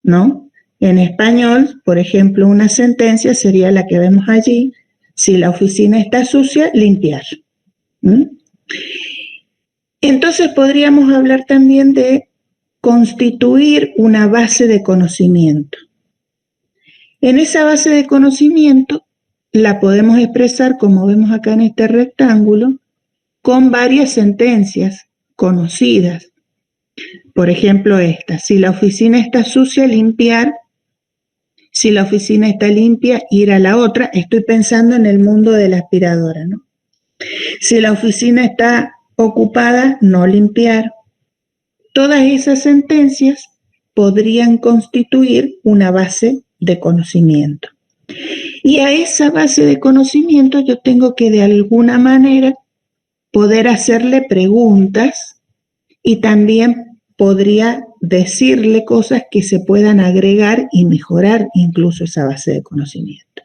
¿no? En español, por ejemplo, una sentencia sería la que vemos allí: si la oficina está sucia, limpiar. ¿Mm? Entonces podríamos hablar también de constituir una base de conocimiento. En esa base de conocimiento la podemos expresar, como vemos acá en este rectángulo, con varias sentencias conocidas. Por ejemplo, esta: si la oficina está sucia, limpiar. Si la oficina está limpia, ir a la otra. Estoy pensando en el mundo de la aspiradora, ¿no? Si la oficina está ocupada, no limpiar. Todas esas sentencias podrían constituir una base de conocimiento. Y a esa base de conocimiento yo tengo que de alguna manera poder hacerle preguntas, y también podría decirle cosas que se puedan agregar y mejorar incluso esa base de conocimiento.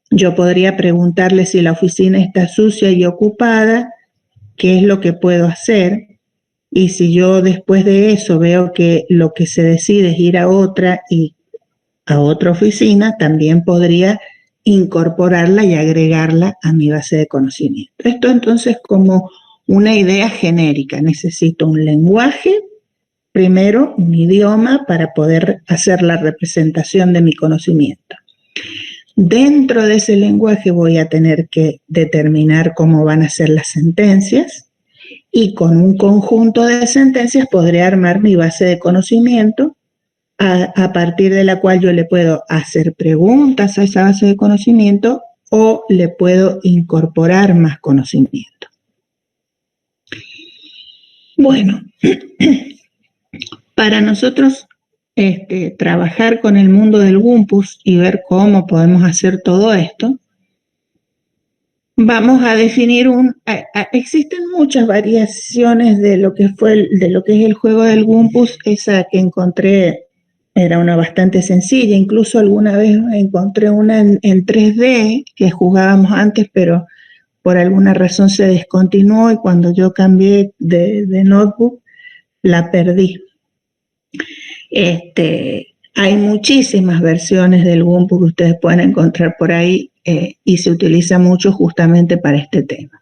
Yo podría preguntarle: si la oficina está sucia y ocupada, ¿qué es lo que puedo hacer? Y si yo después de eso veo que lo que se decide es ir a otra oficina, también podría incorporarla y agregarla a mi base de conocimiento. Esto entonces como una idea genérica. Necesito un lenguaje, primero un idioma, para poder hacer la representación de mi conocimiento. Dentro de ese lenguaje voy a tener que determinar cómo van a ser las sentencias, y con un conjunto de sentencias podré armar mi base de conocimiento, a partir de la cual yo le puedo hacer preguntas a esa base de conocimiento o le puedo incorporar más conocimiento. Bueno, para nosotros trabajar con el mundo del Wumpus y ver cómo podemos hacer todo esto, vamos a definir existen muchas variaciones de lo que es el juego del Wumpus. Esa que encontré era una bastante sencilla. Incluso alguna vez encontré una en 3D que jugábamos antes, pero por alguna razón se descontinuó, y cuando yo cambié de notebook la perdí. Hay muchísimas versiones del Wumpus que ustedes pueden encontrar por ahí, y se utiliza mucho justamente para este tema.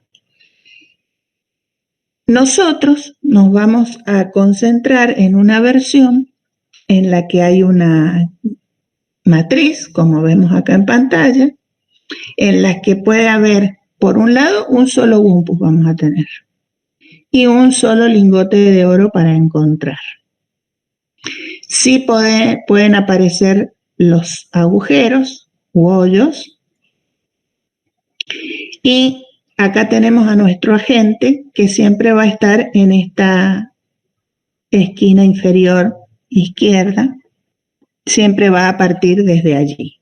Nosotros nos vamos a concentrar en una versión en la que hay una matriz, como vemos acá en pantalla, en la que puede haber, por un lado, un solo Wumpus vamos a tener, y un solo lingote de oro para encontrar. Sí pueden aparecer los agujeros u hoyos, y acá tenemos a nuestro agente, que siempre va a estar en esta esquina inferior izquierda. Siempre va a partir desde allí,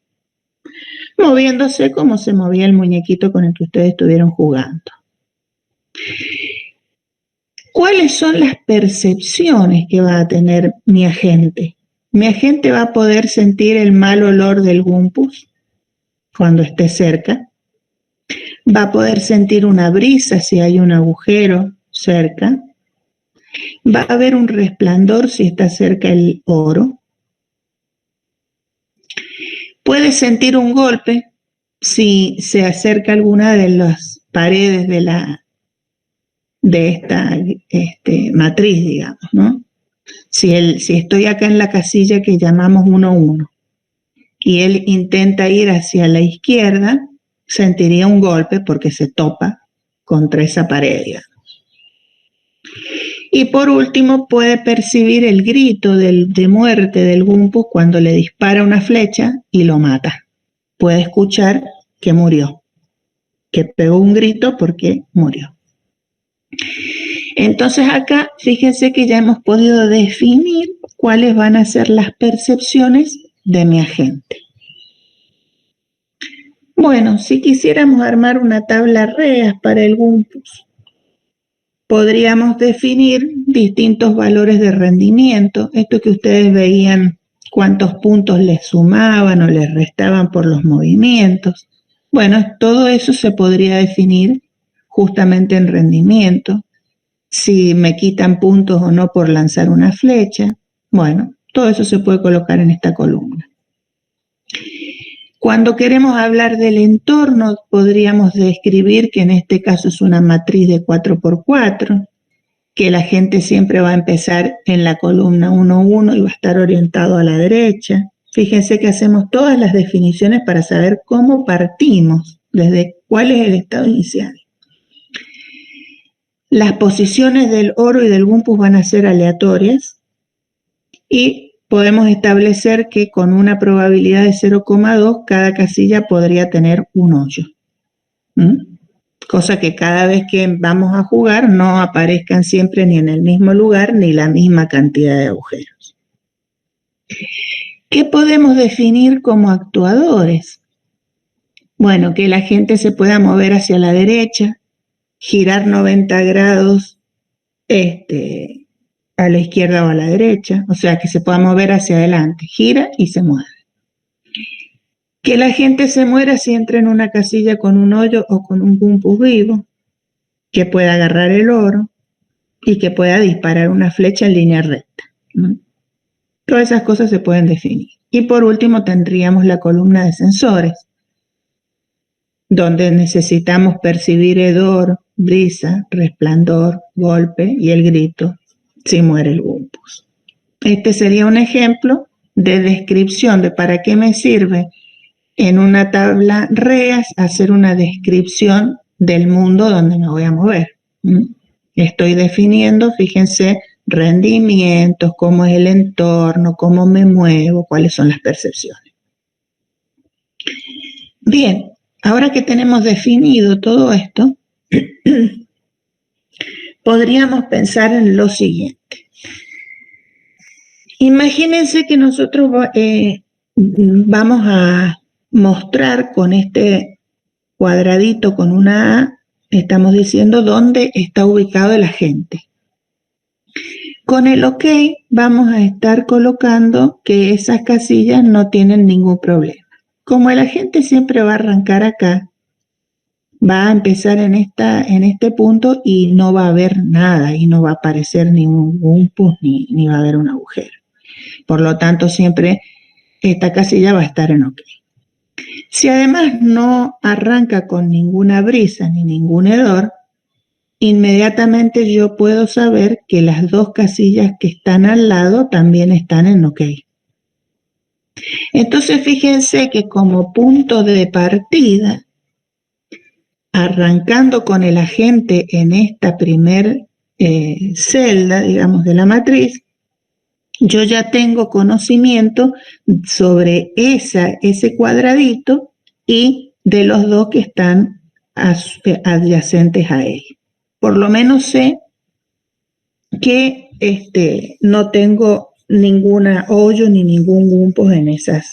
moviéndose como se movía el muñequito con el que ustedes estuvieron jugando. ¿Cuáles son las percepciones que va a tener mi agente? Mi agente va a poder sentir el mal olor del Wumpus cuando esté cerca. Va a poder sentir una brisa si hay un agujero cerca. Va a haber un resplandor si está cerca el oro. Puede sentir un golpe si se acerca alguna de las paredes de esta matriz, digamos, ¿no? Si estoy acá en la casilla que llamamos 1-1 y él intenta ir hacia la izquierda, sentiría un golpe porque se topa contra esa pared, digamos. Y por último, puede percibir el grito de muerte del Wumpus cuando le dispara una flecha y lo mata. Puede escuchar que murió, que pegó un grito porque murió. Entonces acá, fíjense que ya hemos podido definir cuáles van a ser las percepciones de mi agente. Bueno, si quisiéramos armar una tabla REAS para el Wumpus, podríamos definir distintos valores de rendimiento. Esto que ustedes veían, cuántos puntos les sumaban o les restaban por los movimientos. Bueno, todo eso se podría definir justamente en rendimiento. si me quitan puntos o no por lanzar una flecha. Bueno, todo eso se puede colocar en esta columna. Cuando queremos hablar del entorno, podríamos describir que en este caso es una matriz de 4×4, que la gente siempre va a empezar en la columna 1,1 y va a estar orientado a la derecha. Fíjense que hacemos todas las definiciones para saber cómo partimos, desde cuál es el estado inicial. Las posiciones del oro y del gumpus van a ser aleatorias y podemos establecer que con una probabilidad de 0,2 cada casilla podría tener un hoyo. Cosa que cada vez que vamos a jugar no aparezcan siempre ni en el mismo lugar ni la misma cantidad de agujeros. ¿Qué podemos definir como actuadores? Bueno, que la gente se pueda mover hacia la derecha, girar 90 grados a la izquierda o a la derecha, o sea, que se pueda mover hacia adelante, gira y se mueve. Que la gente se muera si entra en una casilla con un hoyo o con un gumpus vivo, que pueda agarrar el oro y que pueda disparar una flecha en línea recta. Todas esas cosas se pueden definir. Y por último tendríamos la columna de sensores, donde necesitamos percibir hedor, brisa, resplandor, golpe y el grito si muere el gumpus. Este sería un ejemplo de descripción de para qué me sirve en una tabla REAS hacer una descripción del mundo donde me voy a mover. Estoy definiendo, fíjense, rendimientos, cómo es el entorno, cómo me muevo, cuáles son las percepciones. Bien, ahora que tenemos definido todo esto, podríamos pensar en lo siguiente. Imagínense que nosotros vamos a mostrar con este cuadradito con una A, estamos diciendo dónde está ubicado el agente. Con el OK vamos a estar colocando que esas casillas no tienen ningún problema. Como el agente siempre va a arrancar acá, va a empezar en este punto y no va a haber nada y no va a aparecer ningún gumpus ni va a haber un agujero. Por lo tanto, siempre esta casilla va a estar en OK. Si además no arranca con ninguna brisa ni ningún hedor, inmediatamente yo puedo saber que las dos casillas que están al lado también están en OK. Entonces fíjense que como punto de partida, arrancando con el agente en esta primer celda, digamos, de la matriz, yo ya tengo conocimiento sobre ese cuadradito y de los dos que están adyacentes a él. Por lo menos sé que no tengo ninguna hoyo ni ningún gumpos en esas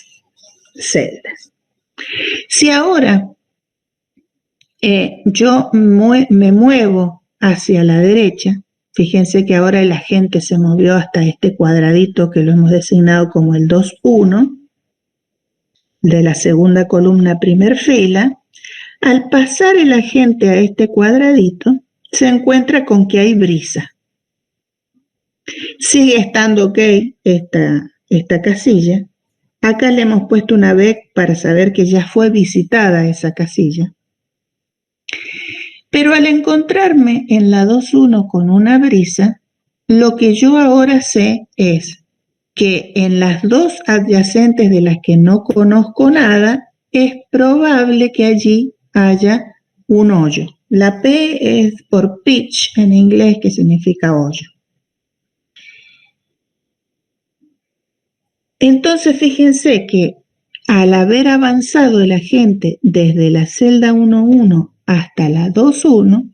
celdas. Si ahora yo me muevo hacia la derecha, fíjense que ahora el agente se movió hasta este cuadradito que lo hemos designado como el 2,1 de la segunda columna, primer fila. Al pasar el agente a este cuadradito, se encuentra con que hay brisa. Sigue estando OK esta casilla. Acá le hemos puesto una B para saber que ya fue visitada esa casilla. Pero al encontrarme en la 2,1 con una brisa, lo que yo ahora sé es que en las dos adyacentes de las que no conozco nada, es probable que allí haya un hoyo. La P es por pitch en inglés, que significa hoyo. Entonces fíjense que al haber avanzado el agente desde la celda 1,1 hasta la 2,1,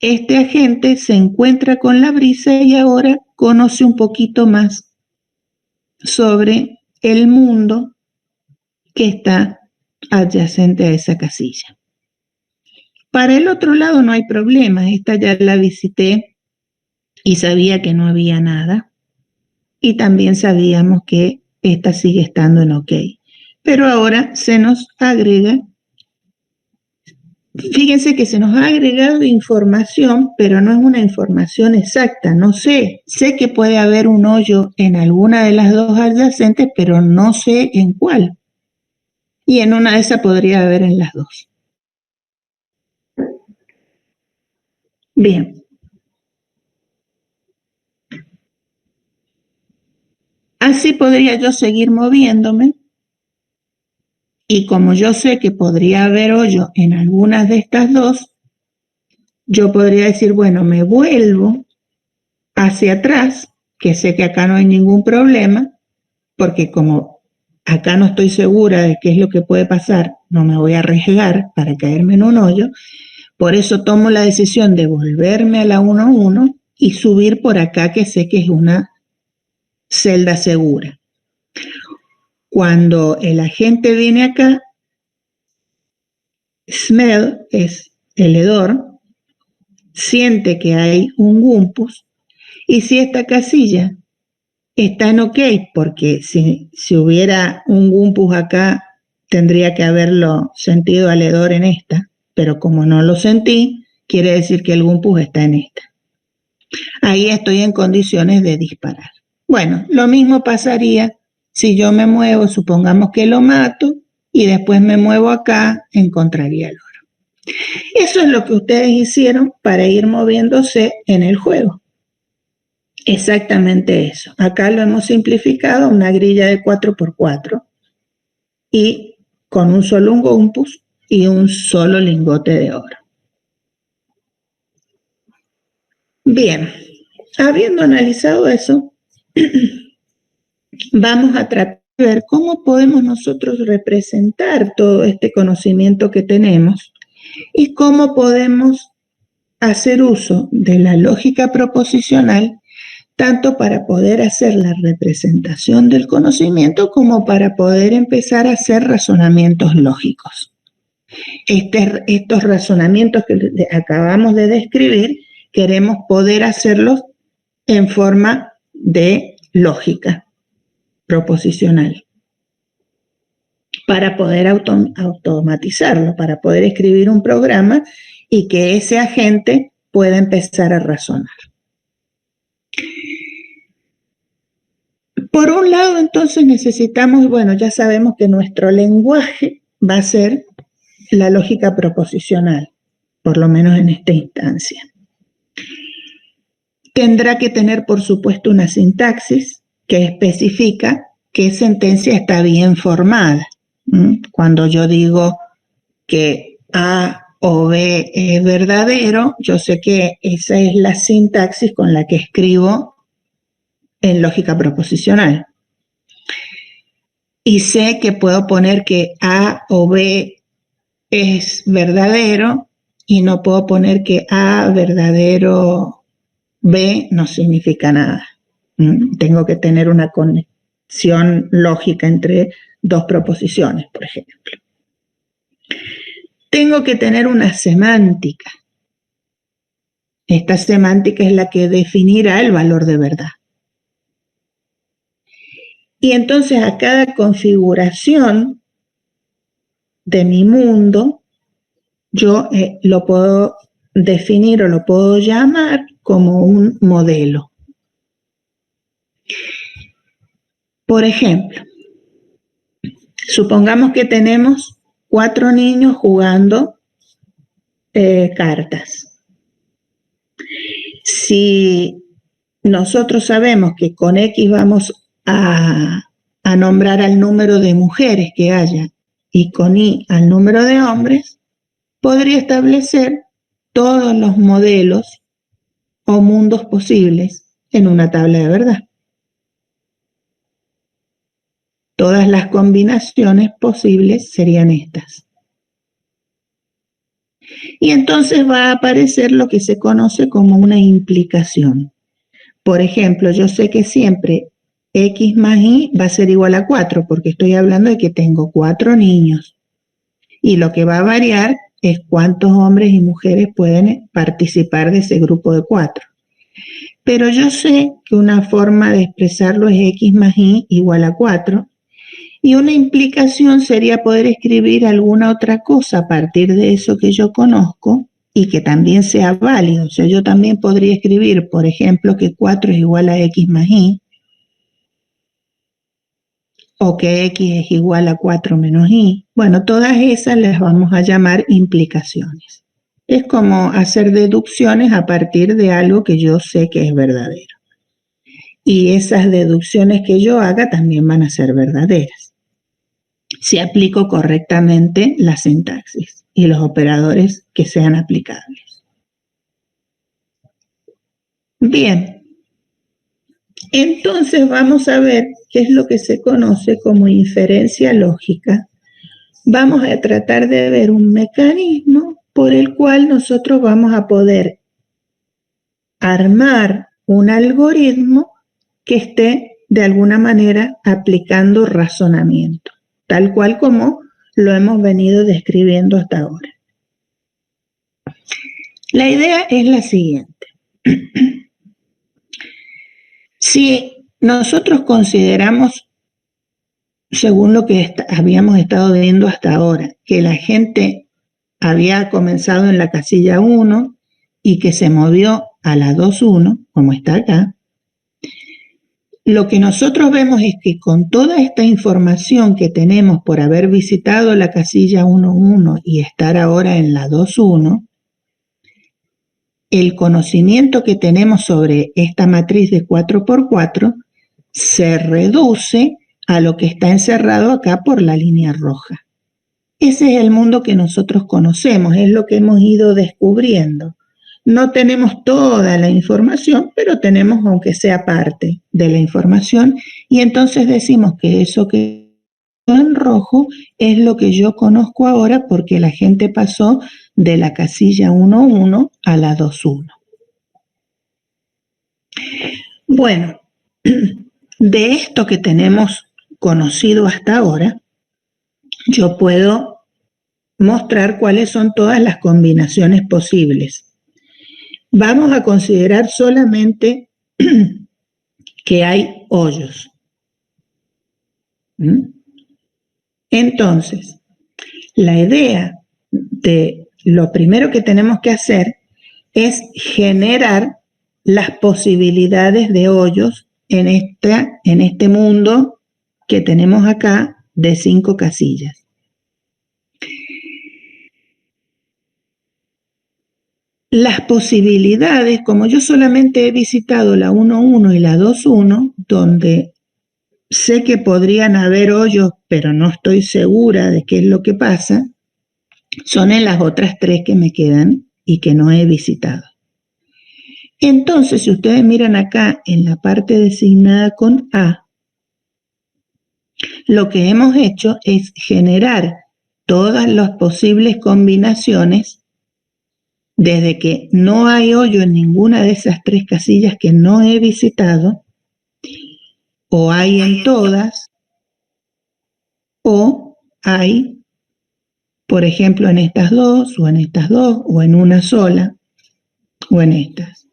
este agente se encuentra con la brisa y ahora conoce un poquito más sobre el mundo que está adyacente a esa casilla. Para el otro lado no hay problema, esta ya la visité y sabía que no había nada. Y también sabíamos que esta sigue estando en OK. Pero ahora se nos agrega fíjense que se nos ha agregado información, pero no es una información exacta, no sé. Sé que puede haber un hoyo en alguna de las dos adyacentes, pero no sé en cuál. Y en una de esas podría haber en las dos. Bien. Así podría yo seguir moviéndome. Y como yo sé que podría haber hoyo en algunas de estas dos, yo podría decir, bueno, me vuelvo hacia atrás, que sé que acá no hay ningún problema, porque como acá no estoy segura de qué es lo que puede pasar, no me voy a arriesgar para caerme en un hoyo, por eso tomo la decisión de volverme a la 1-1 y subir por acá, que sé que es una celda segura. Cuando el agente viene acá, smell es el hedor, siente que hay un gumpus, y si esta casilla está en ok, porque si hubiera un gumpus acá, tendría que haberlo sentido al hedor en esta, pero como no lo sentí, quiere decir que el gumpus está en esta. Ahí estoy en condiciones de disparar. Bueno, lo mismo pasaría si yo me muevo, supongamos que lo mato, y después me muevo acá, encontraría el oro. Eso es lo que ustedes hicieron para ir moviéndose en el juego. Exactamente eso. Acá lo hemos simplificado a una grilla de 4x4 y con un solo gumpus y un solo lingote de oro. Bien, habiendo analizado eso, vamos a tratar de ver cómo podemos nosotros representar todo este conocimiento que tenemos y cómo podemos hacer uso de la lógica proposicional tanto para poder hacer la representación del conocimiento como para poder empezar a hacer razonamientos lógicos. Estos razonamientos que acabamos de describir, queremos poder hacerlos en forma de lógica proposicional para poder automatizarlo, para poder escribir un programa y que ese agente pueda empezar a razonar. Por un lado, entonces necesitamos, bueno, ya sabemos que nuestro lenguaje va a ser la lógica proposicional, por lo menos en esta instancia. Tendrá que tener, por supuesto, una sintaxis que especifica qué sentencia está bien formada. Cuando yo digo que A o B es verdadero, yo sé que esa es la sintaxis con la que escribo en lógica proposicional. Y sé que puedo poner que A o B es verdadero y no puedo poner que A verdadero B no significa nada. Tengo que tener una conexión lógica entre dos proposiciones, por ejemplo. Tengo que tener una semántica. Esta semántica es la que definirá el valor de verdad. Y entonces a cada configuración de mi mundo, yo lo puedo definir o lo puedo llamar como un modelo. Por ejemplo, supongamos que tenemos 4 niños jugando cartas. Si nosotros sabemos que con X vamos a nombrar al número de mujeres que haya y con Y al número de hombres, podría establecer todos los modelos o mundos posibles en una tabla de verdad. Todas las combinaciones posibles serían estas. Y entonces va a aparecer lo que se conoce como una implicación. Por ejemplo, yo sé que siempre X más Y va a ser igual a 4, porque estoy hablando de que tengo 4 niños. Y lo que va a variar es cuántos hombres y mujeres pueden participar de ese grupo de 4. Pero yo sé que una forma de expresarlo es X más Y igual a 4. Y una implicación sería poder escribir alguna otra cosa a partir de eso que yo conozco y que también sea válido. O sea, yo también podría escribir, por ejemplo, que 4 es igual a x más y, o que x es igual a 4 menos y. Bueno, todas esas las vamos a llamar implicaciones. Es como hacer deducciones a partir de algo que yo sé que es verdadero. Y esas deducciones que yo haga también van a ser verdaderas si aplico correctamente la sintaxis y los operadores que sean aplicables. Bien, entonces vamos a ver qué es lo que se conoce como inferencia lógica. Vamos a tratar de ver un mecanismo por el cual nosotros vamos a poder armar un algoritmo que esté de alguna manera aplicando razonamiento, tal cual como lo hemos venido describiendo hasta ahora. La idea es la siguiente. Si nosotros consideramos, según lo que habíamos estado viendo hasta ahora, que la gente había comenzado en la casilla 1 y que se movió a la 2.1, como está acá, lo que nosotros vemos es que con toda esta información que tenemos por haber visitado la casilla 1.1 y estar ahora en la 2.1, el conocimiento que tenemos sobre esta matriz de 4x4 se reduce a lo que está encerrado acá por la línea roja. Ese es el mundo que nosotros conocemos, es lo que hemos ido descubriendo. No tenemos toda la información, pero tenemos aunque sea parte de la información y entonces decimos que eso que está en rojo es lo que yo conozco ahora porque la gente pasó de la casilla 1.1 a la 2.1. Bueno, de esto que tenemos conocido hasta ahora, yo puedo mostrar cuáles son todas las combinaciones posibles. Vamos a considerar solamente que hay hoyos. Entonces, la idea de lo primero que tenemos que hacer es generar las posibilidades de hoyos en este mundo que tenemos acá de 5 casillas. Las posibilidades, como yo solamente he visitado la 1.1 y la 2.1, donde sé que podrían haber hoyos, pero no estoy segura de qué es lo que pasa, son en las otras 3 que me quedan y que no he visitado. Entonces, si ustedes miran acá en la parte designada con A, lo que hemos hecho es generar todas las posibles combinaciones desde que no hay hoyo en ninguna de esas 3 casillas que no he visitado, o hay en todas, o hay, por ejemplo, en estas 2, o en estas 2, o en una sola, o en estas.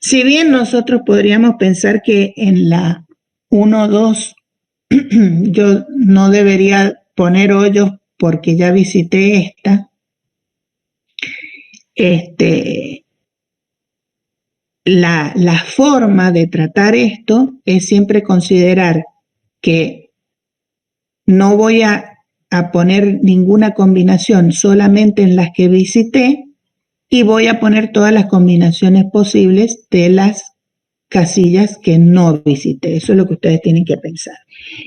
Si bien nosotros podríamos pensar que en la 1, 2, yo no debería poner hoyos porque ya visité esta, la forma de tratar esto es siempre considerar que no voy a poner ninguna combinación solamente en las que visité y voy a poner todas las combinaciones posibles de las casillas que no visité. Eso es lo que ustedes tienen que pensar.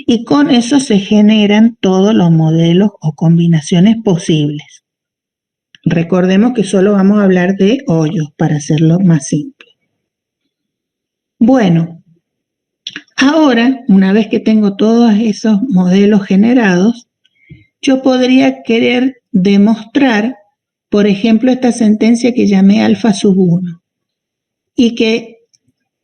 Y con eso se generan todos los modelos o combinaciones posibles. Recordemos que solo vamos a hablar de hoyos para hacerlo más simple. Bueno, ahora, una vez que tengo todos esos modelos generados, yo podría querer demostrar, por ejemplo, esta sentencia que llamé alfa sub 1 y que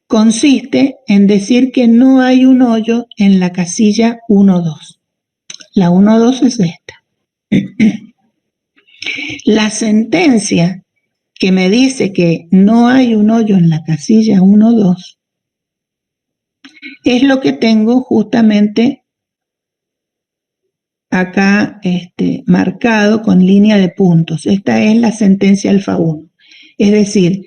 consiste en decir que no hay un hoyo en la casilla 1,2. La 1,2 es esta. La sentencia que me dice que no hay un hoyo en la casilla 1,2 Es lo que tengo justamente acá marcado con línea de puntos. Esta es la sentencia alfa 1. Es decir,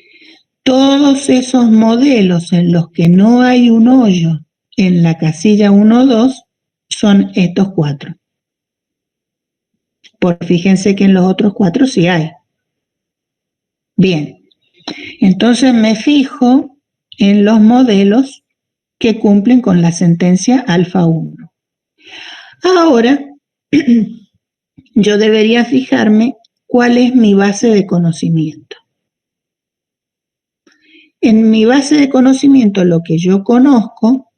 todos esos modelos en los que no hay un hoyo en la casilla 1, 2 son estos 4. Porque fíjense que en los otros 4 sí hay. Bien, entonces me fijo en los modelos que cumplen con la sentencia alfa 1. Ahora, yo debería fijarme cuál es mi base de conocimiento. En mi base de conocimiento, lo que yo conozco,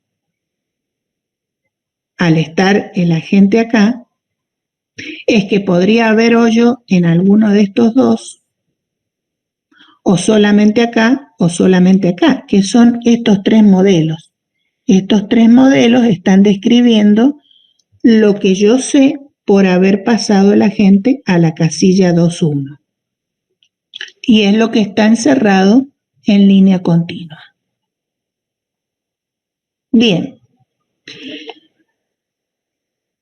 al estar el agente acá, es que podría haber hoyo en alguno de estos dos, o solamente acá, que son estos 3 modelos. Estos 3 modelos están describiendo lo que yo sé por haber pasado el agente a la casilla 2.1. Y es lo que está encerrado en línea continua. Bien.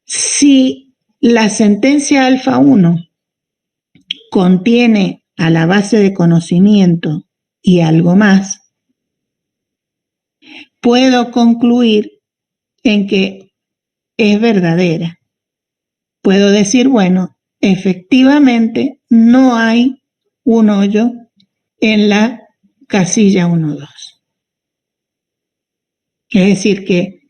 Si la sentencia alfa 1 contiene a la base de conocimiento y algo más, puedo concluir en que es verdadera. Puedo decir, bueno, efectivamente no hay un hoyo en la casilla 1.2. Es decir, que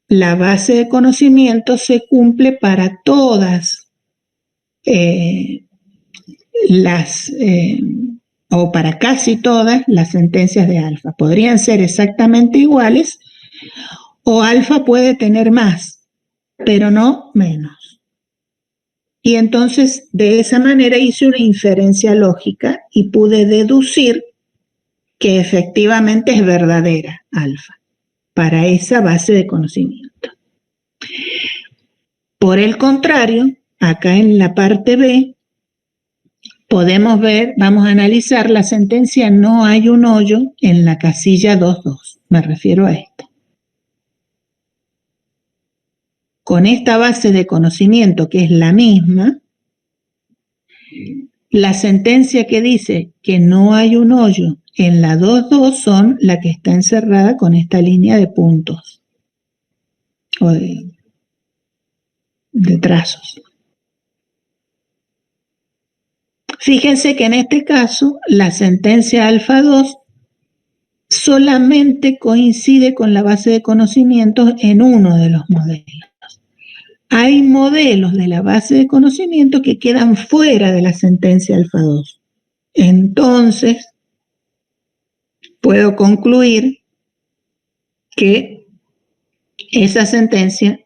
la base de conocimiento se cumple para todas o para casi todas las sentencias de alfa. Podrían ser exactamente iguales o alfa puede tener más, pero no menos. Y entonces de esa manera hice una inferencia lógica y pude deducir que efectivamente es verdadera alfa para esa base de conocimiento. Por el contrario, acá en la parte B, podemos ver, vamos a analizar la sentencia no hay un hoyo en la casilla 2.2. Me refiero a esta. Con esta base de conocimiento que es la misma, la sentencia que dice que no hay un hoyo en la 2.2 son la que está encerrada con esta línea de puntos o de trazos. Fíjense que en este caso la sentencia alfa 2 solamente coincide con la base de conocimientos en uno de los modelos. Hay modelos de la base de conocimiento que quedan fuera de la sentencia alfa 2. Entonces, puedo concluir que esa sentencia,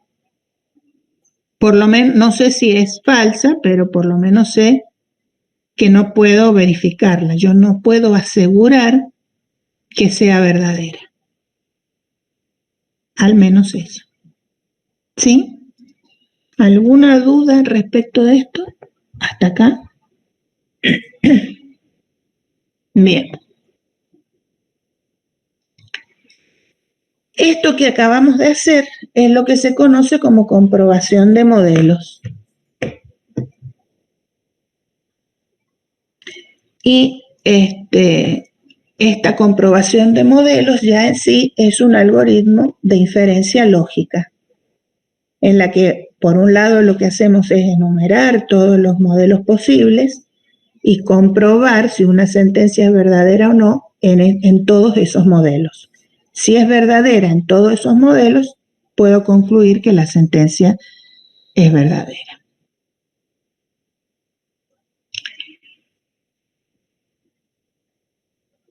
por lo menos, no sé si es falsa, pero por lo menos sé que no puedo verificarla. Yo no puedo asegurar que sea verdadera. Al menos eso. ¿Sí? ¿Alguna duda respecto de esto? ¿Hasta acá? Bien. Esto que acabamos de hacer es lo que se conoce como comprobación de modelos. Y esta comprobación de modelos ya en sí es un algoritmo de inferencia lógica, en la que por un lado lo que hacemos es enumerar todos los modelos posibles y comprobar si una sentencia es verdadera o no en todos esos modelos. Si es verdadera en todos esos modelos, puedo concluir que la sentencia es verdadera.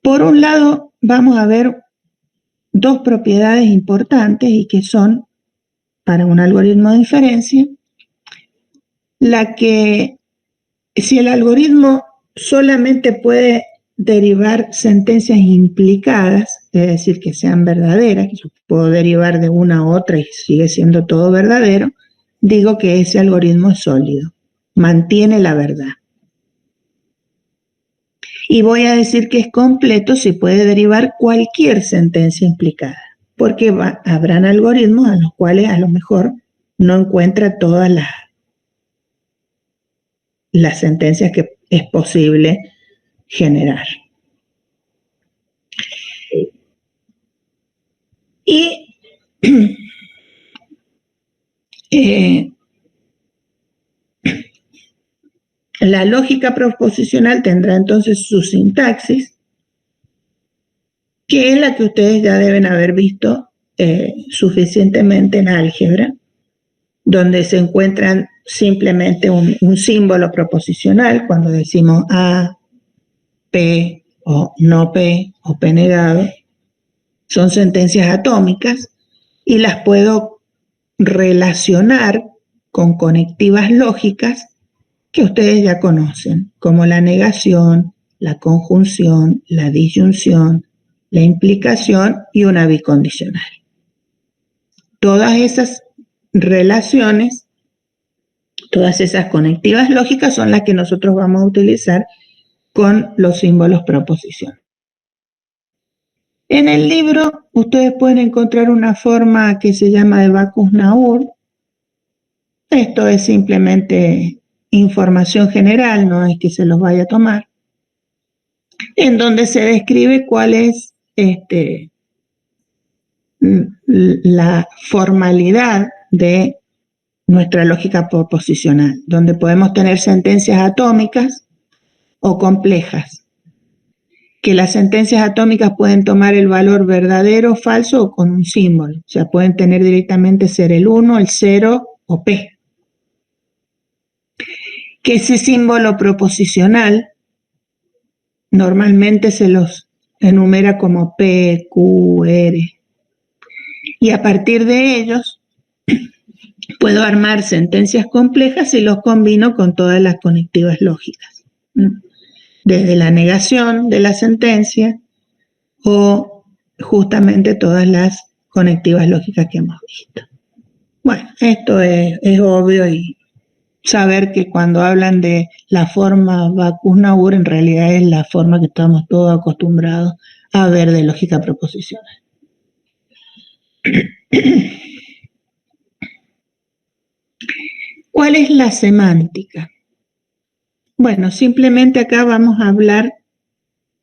Por un lado, vamos a ver dos propiedades importantes y que son, para un algoritmo de inferencia, la que si el algoritmo solamente puede derivar sentencias implicadas, es decir, que sean verdaderas, que yo puedo derivar de una a otra y sigue siendo todo verdadero, digo que ese algoritmo es sólido, mantiene la verdad. Y voy a decir que es completo si puede derivar cualquier sentencia implicada. porque habrán algoritmos a los cuales a lo mejor no encuentra todas las sentencias que es posible generar. Y la lógica proposicional tendrá entonces su sintaxis, que es la que ustedes ya deben haber visto suficientemente en álgebra, donde se encuentran simplemente un símbolo proposicional cuando decimos A, P o no P o P negado. Son sentencias atómicas y las puedo relacionar con conectivas lógicas que ustedes ya conocen, como la negación, la conjunción, la disyunción, la implicación y una bicondicional. Todas esas relaciones, todas esas conectivas lógicas son las que nosotros vamos a utilizar con los símbolos proposicionales. En el libro ustedes pueden encontrar una forma que se llama de Backus-Naur. Esto es simplemente información general, no es que se los vaya a tomar, en donde se describe cuál es la formalidad de nuestra lógica proposicional, donde podemos tener sentencias atómicas o complejas, que las sentencias atómicas pueden tomar el valor verdadero, falso o con un símbolo, o sea, pueden tener directamente ser el 1, el 0 o P. Que ese símbolo proposicional normalmente se los enumera como P, Q, R. Y a partir de ellos puedo armar sentencias complejas y los combino con todas las conectivas lógicas. Desde la negación de la sentencia o justamente todas las conectivas lógicas que hemos visto. Bueno, esto es obvio y saber que cuando hablan de la forma Backus-Naur en realidad es la forma que estamos todos acostumbrados a ver de lógica proposicional. ¿Cuál es la semántica? Bueno, simplemente acá vamos a hablar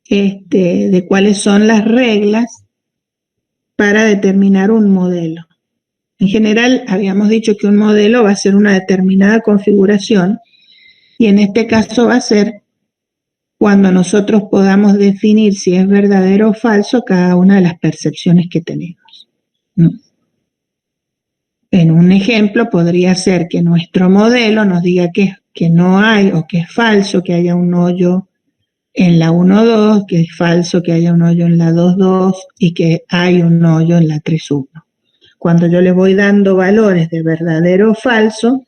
de cuáles son las reglas para determinar un modelo. En general, habíamos dicho que un modelo va a ser una determinada configuración y en este caso va a ser cuando nosotros podamos definir si es verdadero o falso cada una de las percepciones que tenemos. En un ejemplo podría ser que nuestro modelo nos diga que no hay o que es falso que haya un hoyo en la 1,2, que es falso que haya un hoyo en la 2,2 y que hay un hoyo en la 3,1. Cuando yo le voy dando valores de verdadero o falso,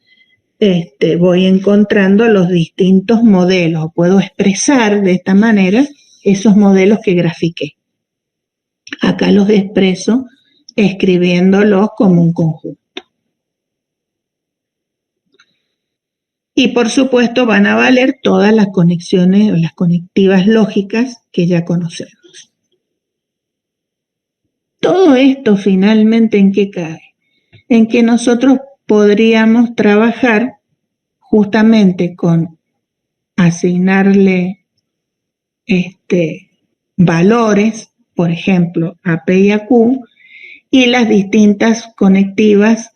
voy encontrando los distintos modelos. Puedo expresar de esta manera esos modelos que grafiqué. Acá los expreso escribiéndolos como un conjunto. Y por supuesto van a valer todas las conexiones o las conectivas lógicas que ya conocemos. Todo esto finalmente ¿en qué cae? En que nosotros podríamos trabajar justamente con asignarle valores, por ejemplo, a P y a Q, y las distintas conectivas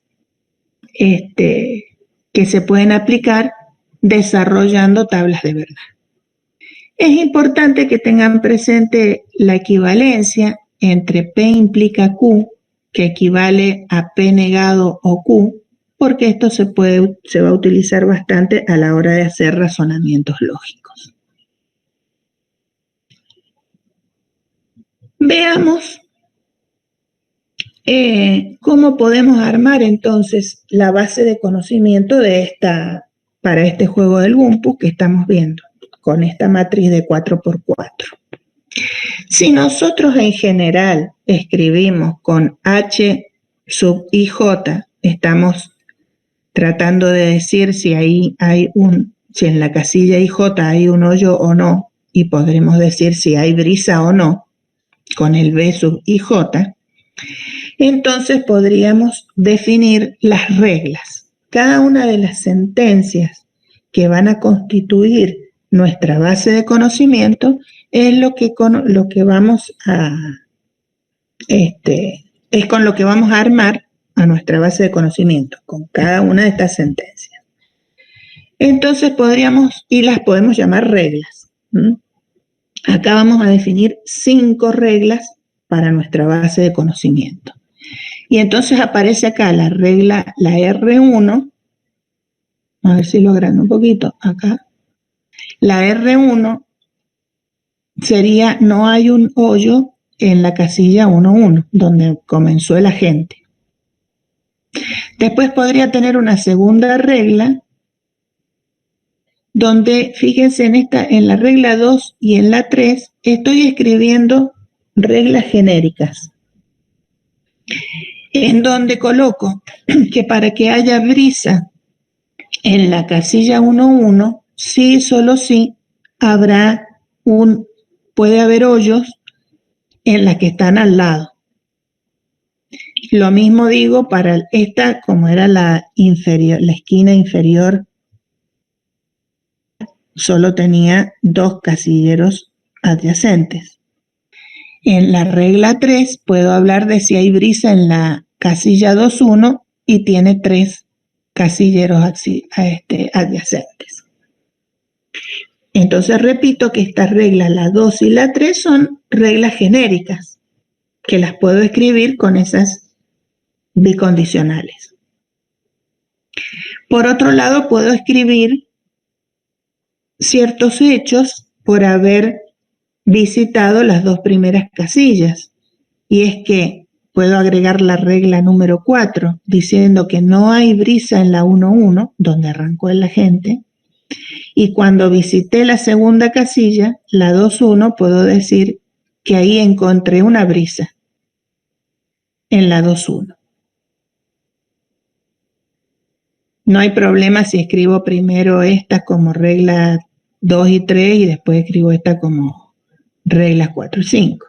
que se pueden aplicar desarrollando tablas de verdad. Es importante que tengan presente la equivalencia entre P implica Q, que equivale a P negado o Q, porque esto se va a utilizar bastante a la hora de hacer razonamientos lógicos. Veamos cómo podemos armar entonces la base de conocimiento para este juego del Bumpus que estamos viendo, con esta matriz de 4×4. Si nosotros en general escribimos con H sub IJ, estamos tratando de decir si si en la casilla IJ hay un hoyo o no, y podremos decir si hay brisa o no, con el B sub IJ. Entonces podríamos definir las reglas. Cada una de las sentencias que van a constituir nuestra base de conocimiento es lo que vamos a, es con lo que vamos a armar a nuestra base de conocimiento, con cada una de estas sentencias. Entonces y las podemos llamar reglas. Acá vamos a definir 5 reglas para nuestra base de conocimiento. Y entonces aparece acá la regla, la R1, a ver si lo agrando un poquito, acá. La R1 sería: no hay un hoyo en la casilla 11, donde comenzó el agente. Después podría tener una segunda regla, donde, fíjense, en la regla 2 y en la 3, estoy escribiendo reglas genéricas, en donde coloco que para que haya brisa en la casilla 11, sí, solo sí, puede haber hoyos en las que están al lado. Lo mismo digo para esta, como era la esquina inferior, solo tenía 2 casilleros adyacentes. En la regla 3 puedo hablar de si hay brisa en la casilla 2.1 y tiene 3 casilleros adyacentes. Entonces repito que estas reglas, la 2 y la 3, son reglas genéricas, que las puedo escribir con esas bicondicionales. Por otro lado, puedo escribir ciertos hechos por haber visitado las 2 primeras casillas. Y es que puedo agregar la regla número 4, diciendo que no hay brisa en la 1.1, donde arrancó el agente. Y cuando visité la segunda casilla, la 2.1, puedo decir que ahí encontré una brisa en la 2.1. No hay problema si escribo primero esta como regla 2 y 3 y después escribo esta como reglas 4 y 5.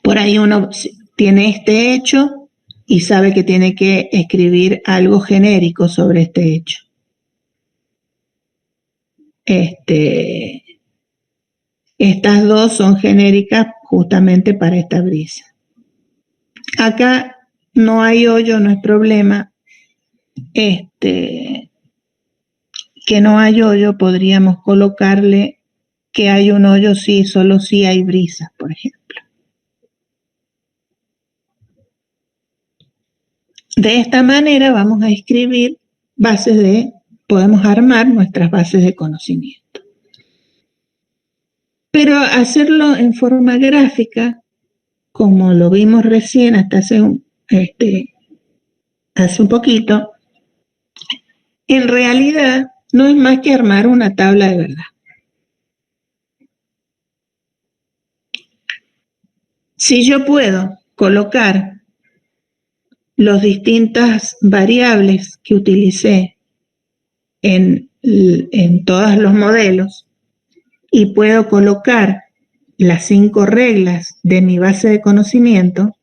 Por ahí uno tiene este hecho y sabe que tiene que escribir algo genérico sobre este hecho. Estas 2 son genéricas justamente para esta brisa. Acá no hay hoyo, no es problema. Que no hay hoyo, podríamos colocarle que hay un hoyo sí, solo si hay brisas, por ejemplo. De esta manera vamos a escribir podemos armar nuestras bases de conocimiento. Pero hacerlo en forma gráfica, como lo vimos recién hasta hace un poquito, en realidad no es más que armar una tabla de verdad. Si yo puedo colocar las distintas variables que utilicé en todos los modelos y puedo colocar las 5 reglas de mi base de conocimiento,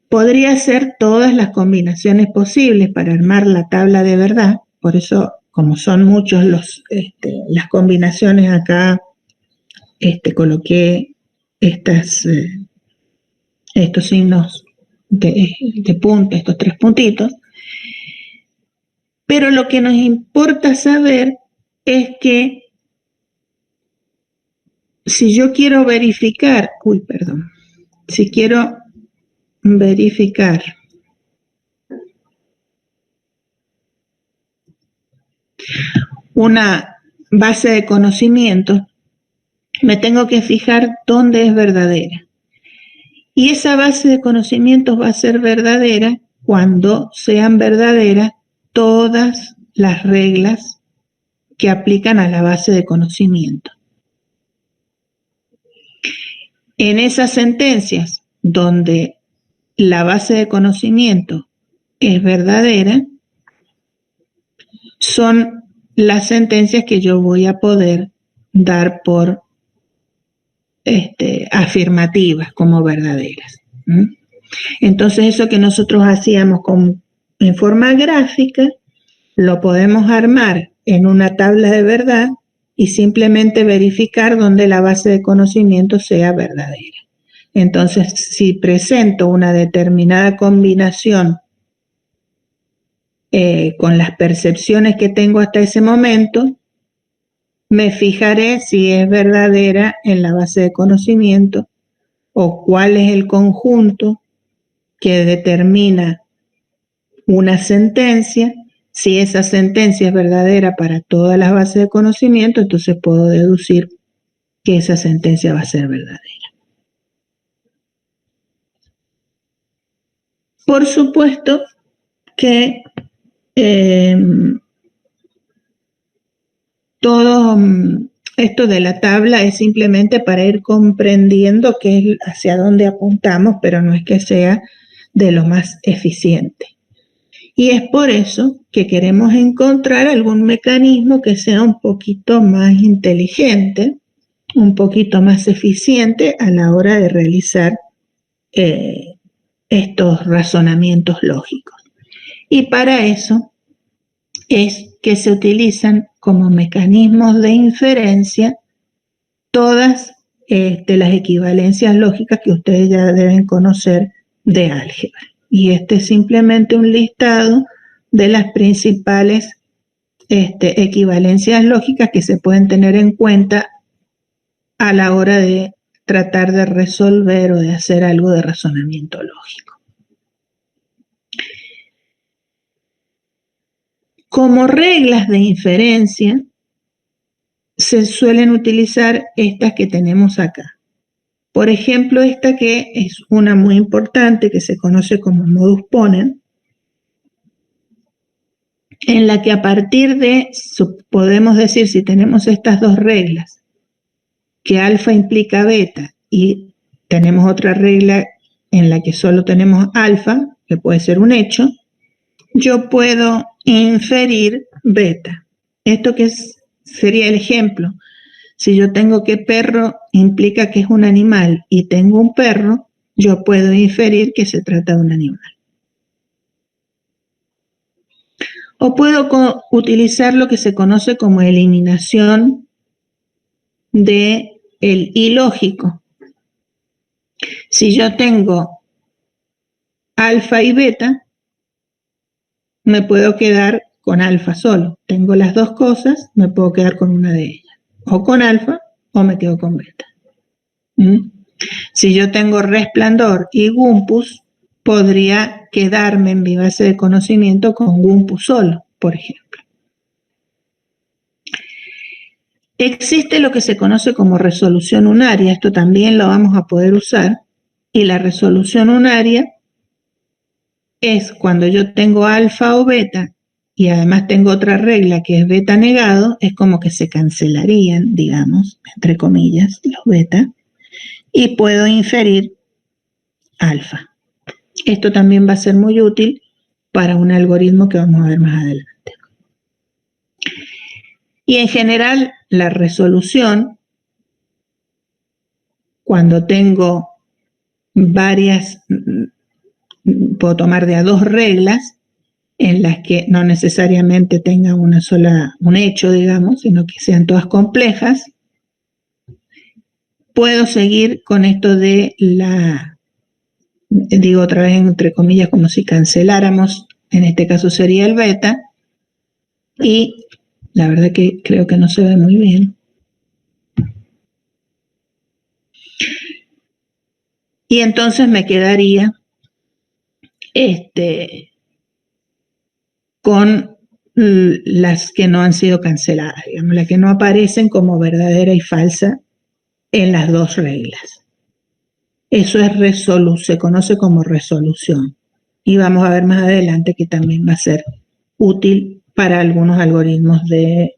podría hacer todas las combinaciones posibles para armar la tabla de verdad. Por eso, como son muchos las combinaciones, acá coloqué estos signos de punto, estos 3 puntitos. Pero lo que nos importa saber es que si yo quiero verificar, si quiero verificar una base de conocimientos, me tengo que fijar dónde es verdadera. Y esa base de conocimientos va a ser verdadera cuando sean verdaderas todas las reglas que aplican a la base de conocimiento. En esas sentencias donde la base de conocimiento es verdadera, son las sentencias que yo voy a poder dar por afirmativas como verdaderas. Entonces eso que nosotros hacíamos en forma gráfica, lo podemos armar en una tabla de verdad y simplemente verificar donde la base de conocimiento sea verdadera. Entonces, si presento una determinada combinación con las percepciones que tengo hasta ese momento, me fijaré si es verdadera en la base de conocimiento o cuál es el conjunto que determina una sentencia. Si esa sentencia es verdadera para todas las bases de conocimiento, entonces puedo deducir que esa sentencia va a ser verdadera. Por supuesto que todo esto de la tabla es simplemente para ir comprendiendo hacia dónde apuntamos, pero no es que sea de lo más eficiente. Y es por eso que queremos encontrar algún mecanismo que sea un poquito más inteligente, un poquito más eficiente a la hora de realizar estos razonamientos lógicos. Y para eso es que se utilizan como mecanismos de inferencia todas las equivalencias lógicas que ustedes ya deben conocer de álgebra. Y este es simplemente un listado de las principales equivalencias lógicas que se pueden tener en cuenta a la hora de tratar de resolver o de hacer algo de razonamiento lógico. Como reglas de inferencia, se suelen utilizar estas que tenemos acá. Por ejemplo, esta que es una muy importante, que se conoce como modus ponens, en la que a partir de, podemos decir, si tenemos estas dos reglas, que alfa implica beta, y tenemos otra regla en la que solo tenemos alfa, que puede ser un hecho, yo puedo inferir beta. Esto que sería el ejemplo. Si yo tengo que perro implica que es un animal y tengo un perro, yo puedo inferir que se trata de un animal. O puedo utilizar lo que se conoce como eliminación del ilógico. Si yo tengo alfa y beta, me puedo quedar con alfa solo. Tengo las dos cosas, me puedo quedar con una de ellas. O con alfa o me quedo con beta. Si yo tengo resplandor y Wumpus, podría quedarme en mi base de conocimiento con Wumpus solo, por ejemplo. Existe lo que se conoce como resolución unaria, esto también lo vamos a poder usar, y la resolución unaria es cuando yo tengo alfa o beta y además tengo otra regla que es beta negado, es como que se cancelarían, digamos, entre comillas, los beta, y puedo inferir alfa. Esto también va a ser muy útil para un algoritmo que vamos a ver más adelante. Y en general, la resolución, cuando tengo varias, puedo tomar de a dos reglas, en las que no necesariamente tenga un hecho, digamos, sino que sean todas complejas, puedo seguir con esto de digo otra vez entre comillas, como si canceláramos, en este caso sería el beta, y la verdad que creo que no se ve muy bien. Y entonces me quedaría con las que no han sido canceladas, digamos, las que no aparecen como verdadera y falsa en las dos reglas. Eso es se conoce como resolución. Y vamos a ver más adelante que también va a ser útil para algunos algoritmos de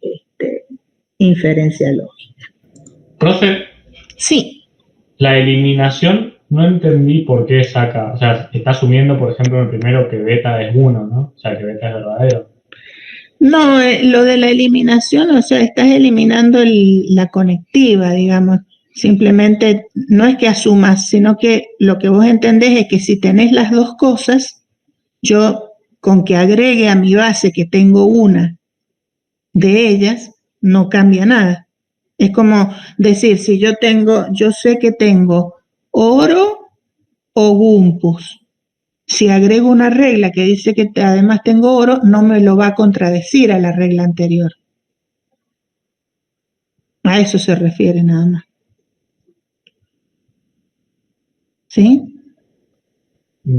inferencia lógica. Profe. Sí. La eliminación, no entendí por qué saca, o sea, está asumiendo, por ejemplo, en el primero que beta es 1, ¿no? O sea, que beta es verdadero. No, lo de la eliminación, o sea, estás eliminando la conectiva, digamos. Simplemente no es que asumas, sino que lo que vos entendés es que si tenés las dos cosas, yo con que agregue a mi base que tengo una de ellas, no cambia nada. Es como decir, si yo sé que tengo oro o gumpus. Si agrego una regla que dice que además tengo oro, no me lo va a contradecir a la regla anterior. A eso se refiere nada más. ¿Sí?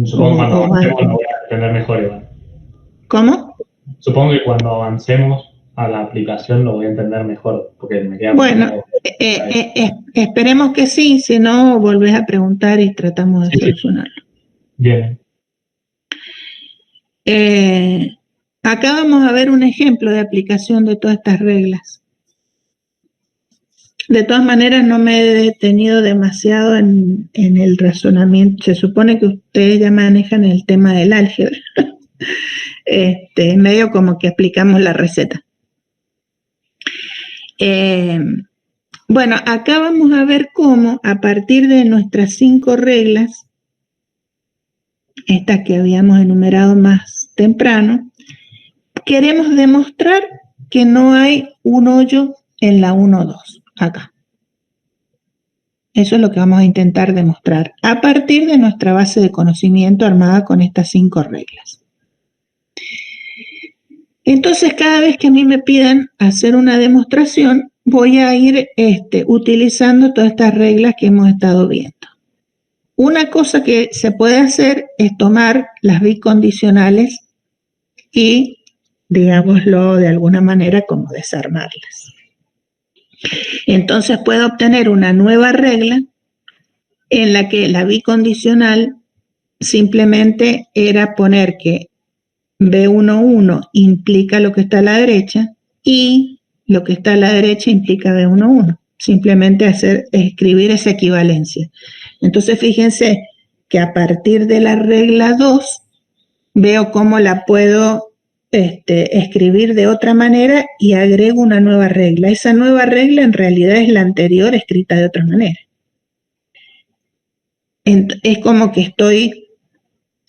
Supongo que cuando O avancemos lo voy a entender mejor, igual. ¿Cómo? Supongo que cuando avancemos a la aplicación lo voy a entender mejor, porque me queda Bueno, como... esperemos que sí, si no, volvés a preguntar y tratamos de Sí, sí, solucionarlo. bien. Acá vamos a ver un ejemplo de aplicación de todas estas reglas. De todas maneras, no me he detenido demasiado en el razonamiento. Se supone que ustedes ya manejan el tema del álgebra. Medio como que explicamos la receta. Bueno, acá vamos a ver cómo a partir de nuestras 5 reglas, estas que habíamos enumerado más temprano, queremos demostrar que no hay un hoyo en la 1,2, acá. Eso es lo que vamos a intentar demostrar a partir de nuestra base de conocimiento armada con estas 5 reglas. Entonces, cada vez que a mí me pidan hacer una demostración, voy a ir utilizando todas estas reglas que hemos estado viendo. Una cosa que se puede hacer es tomar las bicondicionales y, digámoslo de alguna manera, como desarmarlas. Entonces puedo obtener una nueva regla en la que la bicondicional simplemente era poner que B11 implica lo que está a la derecha y lo que está a la derecha implica B11. Simplemente escribir esa equivalencia. Entonces fíjense que a partir de la regla 2 veo cómo la puedo escribir de otra manera y agrego una nueva regla. Esa nueva regla en realidad es la anterior escrita de otra manera. Es como que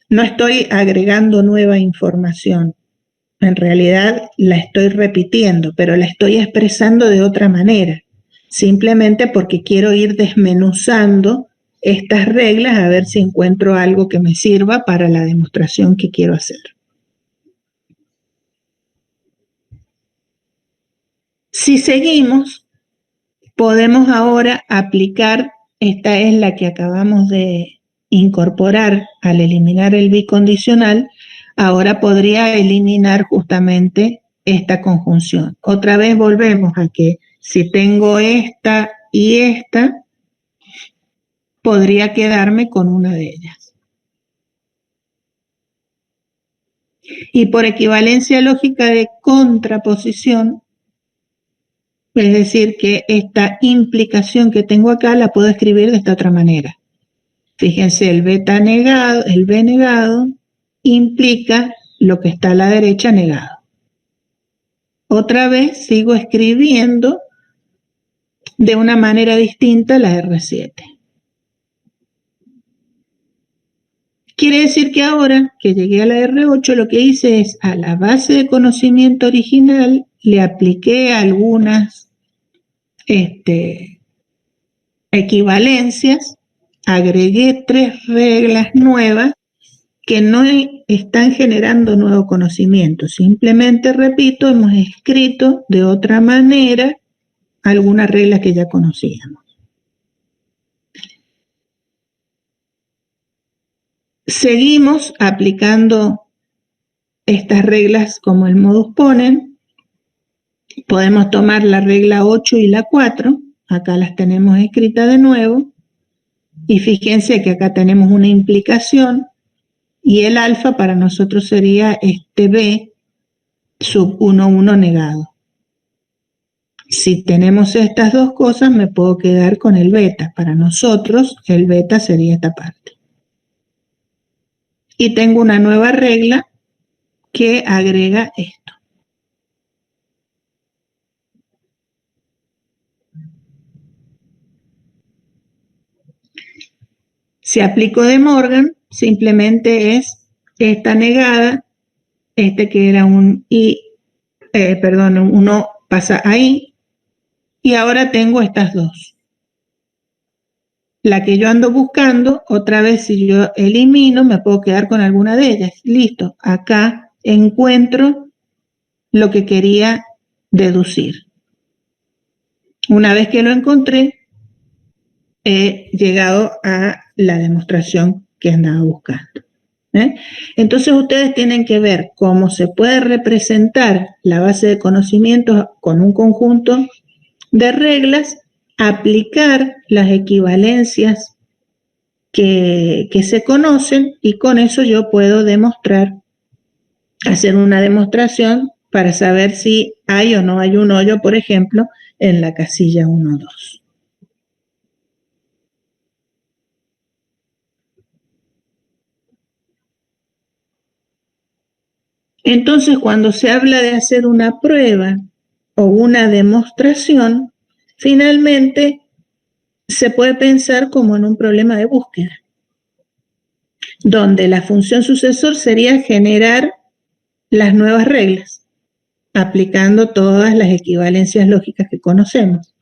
no estoy agregando nueva información. En realidad la estoy repitiendo, pero la estoy expresando de otra manera, simplemente porque quiero ir desmenuzando estas reglas a ver si encuentro algo que me sirva para la demostración que quiero hacer. Si seguimos, podemos ahora aplicar, esta es la que acabamos de incorporar al eliminar el bicondicional, ahora podría eliminar justamente esta conjunción. Otra vez volvemos a que si tengo esta y esta, podría quedarme con una de ellas. Y por equivalencia lógica de contraposición, es decir, que esta implicación que tengo acá la puedo escribir de esta otra manera. Fíjense, el beta negado, el B negado implica lo que está a la derecha negado. Otra vez sigo escribiendo de una manera distinta la R7. Quiere decir que ahora que llegué a la R8, lo que hice es a la base de conocimiento original le apliqué algunas equivalencias, agregué 3 reglas nuevas que no están generando nuevo conocimiento. Simplemente, repito, hemos escrito de otra manera algunas reglas que ya conocíamos. Seguimos aplicando estas reglas como el modus ponen. Podemos tomar la regla 8 y la 4. Acá las tenemos escritas de nuevo. Y fíjense que acá tenemos una implicación y el alfa para nosotros sería este B sub 1,1 negado. Si tenemos estas dos cosas, me puedo quedar con el beta. Para nosotros, el beta sería esta parte. Y tengo una nueva regla que agrega esto. Si aplico De Morgan, simplemente es esta negada, que era un I, un O pasa a I, y ahora tengo estas dos. La que yo ando buscando, otra vez si yo elimino, me puedo quedar con alguna de ellas. Listo, acá encuentro lo que quería deducir. Una vez que lo encontré, he llegado a la demostración que andaba buscando. Entonces ustedes tienen que ver cómo se puede representar la base de conocimientos con un conjunto de reglas, aplicar las equivalencias que se conocen, y con eso yo puedo hacer una demostración para saber si hay o no hay un hoyo, por ejemplo, en la casilla 1 o 2. Entonces, cuando se habla de hacer una prueba o una demostración, finalmente se puede pensar como en un problema de búsqueda, donde la función sucesor sería generar las nuevas reglas, aplicando todas las equivalencias lógicas que conocemos.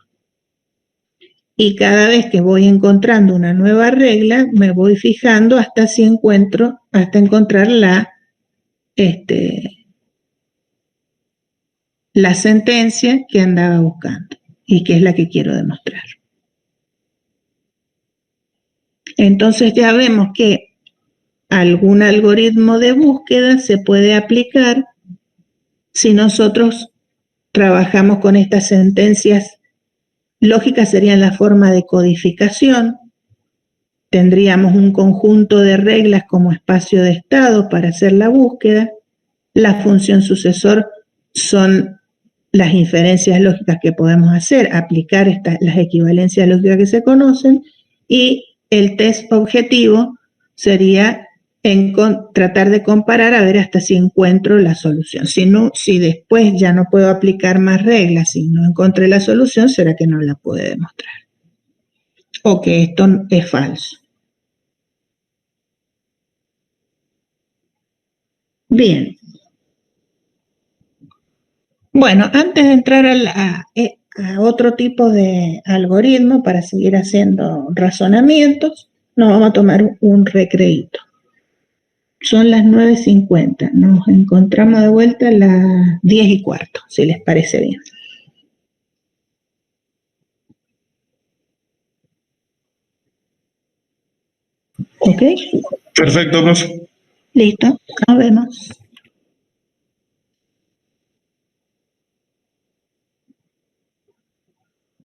Y cada vez que voy encontrando una nueva regla, me voy fijando hasta encontrar la sentencia que andaba buscando y que es la que quiero demostrar. Entonces ya vemos que algún algoritmo de búsqueda se puede aplicar si nosotros trabajamos con estas sentencias lógicas. Serían la forma de codificación. Tendríamos un conjunto de reglas como espacio de estado para hacer la búsqueda. La función sucesor son las inferencias lógicas que podemos hacer, aplicar las equivalencias lógicas que se conocen, y el test objetivo sería tratar de comparar a ver hasta si encuentro la solución. Si después ya no puedo aplicar más reglas y no encontré la solución, será que no la pude demostrar o que esto es falso. Bien. Bueno, antes de entrar a otro tipo de algoritmo para seguir haciendo razonamientos, nos vamos a tomar un recreíto. Son las 9:50. Nos encontramos de vuelta a las 10:15, si les parece bien. ¿Ok? Perfecto, profe. Listo, nos vemos.